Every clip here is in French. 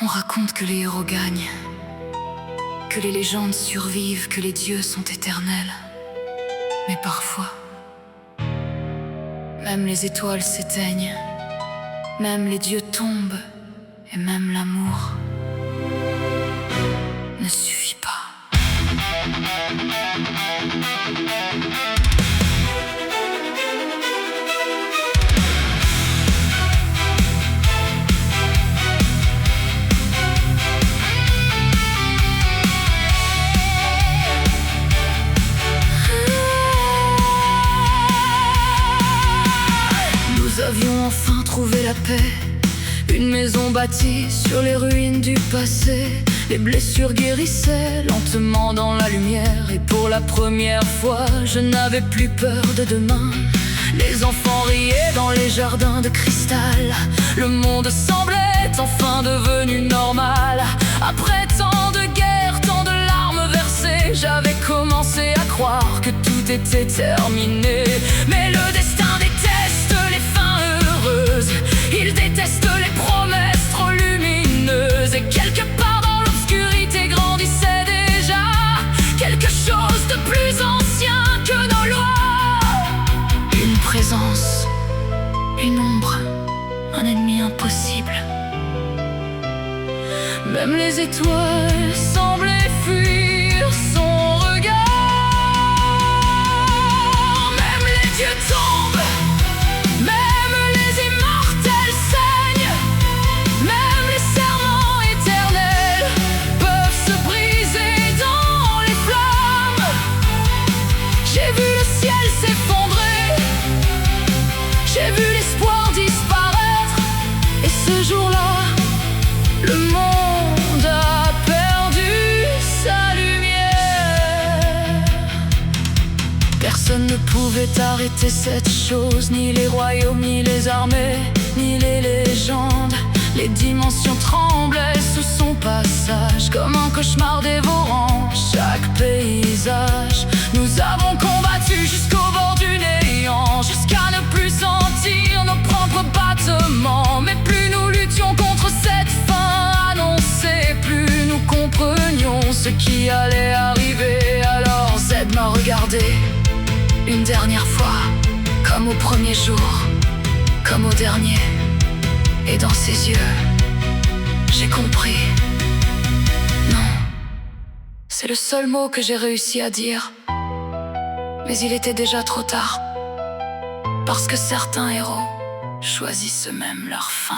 On raconte que les héros gagnent, que les légendes survivent, que les dieux sont éternels. Mais parfois, même les étoiles s'éteignent, même les dieux tombent, et même l'amour ne suffit pas. Nous avions enfin trouvé la paix, une maison bâtie sur les ruines du passé. Les blessures guérissaient lentement dans la lumière, et pour la première fois, je n'avais plus peur de demain. Les enfants riaient dans les jardins de cristal. Le monde semblait enfin devenu normal. Après tant de guerres, tant de larmes versées, j'avais commencé à croire que tout était terminé. Mais le destin déteste les fins heureuses, il déteste les promesses trop lumineuses. Et quelque part dans l'obscurité grandissait déjà quelque chose de plus ancien que nos lois. Une présence, une ombre, un ennemi impossible. Même les étoiles semblaient fuir son regard. Même les dieux tombent, même les immortels saignent, même les serments éternels peuvent se briser dans les flammes. J'ai vu le ciel s'effondrer, j'ai vu l'espoir disparaître, et ce jour-là, le monde a perdu sa lumière. Personne ne pouvait arrêter cette chose, ni les royaumes, ni les armées, ni les légendes. Les dimensions tremblaient sous son passage, comme un cauchemar dévorant chaque paysage. Nous avons combattu jusqu'au bord du néant, jusqu'à ne plus sentir nos propres battements. Mais plus nous luttions contre cette fin annoncée, plus nous comprenions ce qui allait arriver. Alors Z m'a regardé une dernière fois, comme au premier jour, comme au dernier. Et dans ses yeux, j'ai compris. Non, c'est le seul mot que j'ai réussi à dire. Mais il était déjà trop tard, parce que certains héros choisissent eux-mêmes leur fin.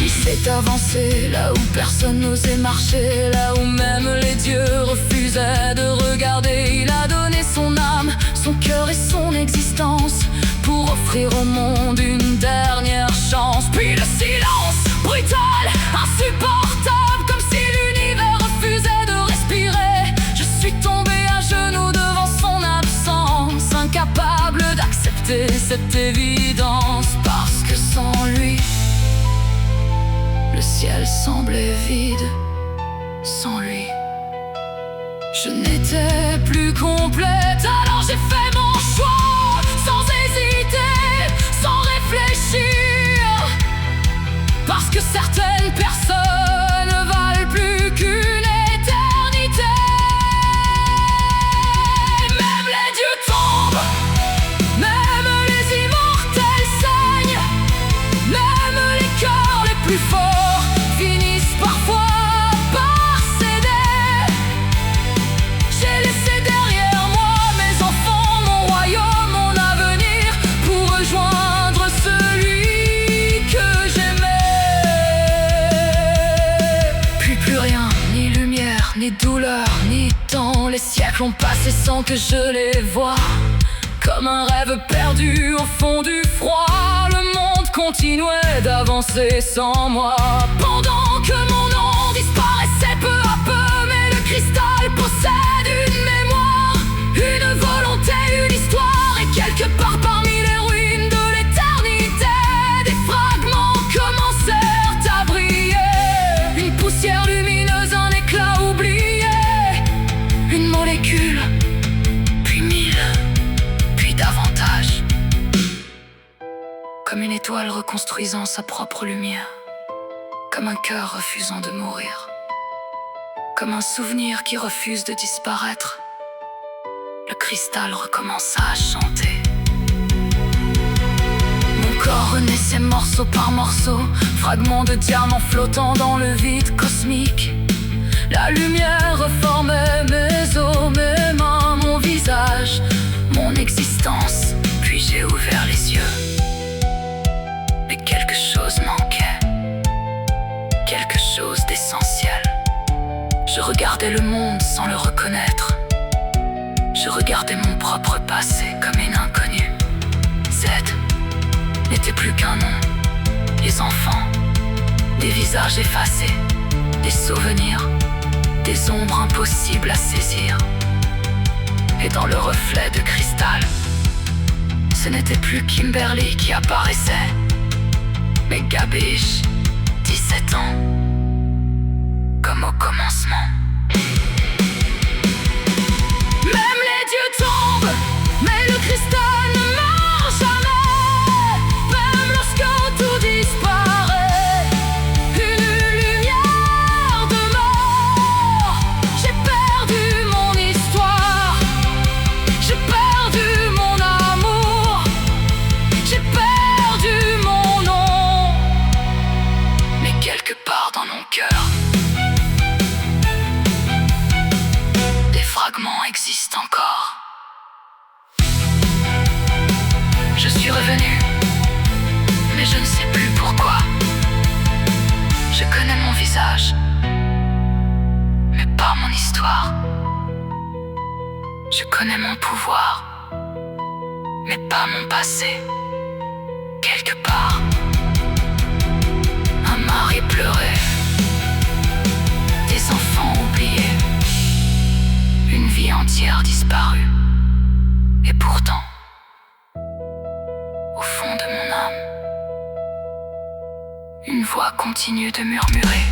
Il s'est avancé là où personne n'osait marcher, là où même les dieux refusaient de regarder. Il a donné son âme, son cœur et son existence pour offrir au monde une dernière chance. Puis le silence brutal, insupportable, comme si l'univers refusait de respirer. Je suis tombé à genoux devant son absence, incapable d'accepter cette évidence. Parce que sans lui, le ciel semblait vide. Sans lui, je n'étais plus complète. Alors j'ai fait mon choix, sans hésiter, sans réfléchir. Parce que certaines personnes valent plus qu'une éternité. Même les dieux tombent, même les immortels saignent, même les cœurs les plus forts finissent parfois par céder. J'ai laissé derrière moi mes enfants, mon royaume, mon avenir, pour rejoindre celui que j'aimais. Puis plus rien, ni lumière, ni douleur, ni temps. Les siècles ont passé sans que je les voie, comme un rêve perdu au fond du froid. Le monde continuait d'avancer sans moi, pendant que mon nom disparaissait peu à peu. Mais le cristal possède une mémoire, une volonté, une histoire. Et quelque part parmi les ruines de l'éternité, des fragments commencèrent à briller. Une poussière lumineuse, un éclat oublié, une molécule, puis 1000, puis davantage. comme une étoile reconstruisant sa propre lumière, comme un cœur refusant de mourir, comme un souvenir qui refuse de disparaître. Le cristal recommença à chanter. Mon corps renaissait morceau par morceau, fragments de diamants flottant dans le vide cosmique. La lumière reformait mes os, mes mains, mon visage, mon existence. Puis j'ai ouvert les yeux. Mais quelque chose manquait, quelque chose d'essentiel. Je regardais le monde sans le reconnaître. Je regardais mon propre passé comme une inconnue. Z n'était plus qu'un nom. Les enfants, des visages effacés, des souvenirs, des ombres impossibles à saisir. Et dans le reflet de cristal, ce n'était plus Kimberly qui apparaissait, mais Gabish, 17 ans, comme au commencement. Même les dieux tombent, mais le cristal ne meurt jamais. Même lorsque tout disparaît, une lumière demeure. J'ai perdu mon histoire, j'ai perdu mon amour, j'ai perdu mon nom. Mais quelque part dans mon cœur, des fragments existent encore. Je suis revenu, mais je ne sais plus pourquoi. Je connais mon visage, mais pas mon histoire. Je connais mon pouvoir, mais pas mon passé. Quelque part, un mari pleurait, des enfants oubliés, une vie entière disparue. Et pourtant, au fond de mon âme, une voix continue de murmurer.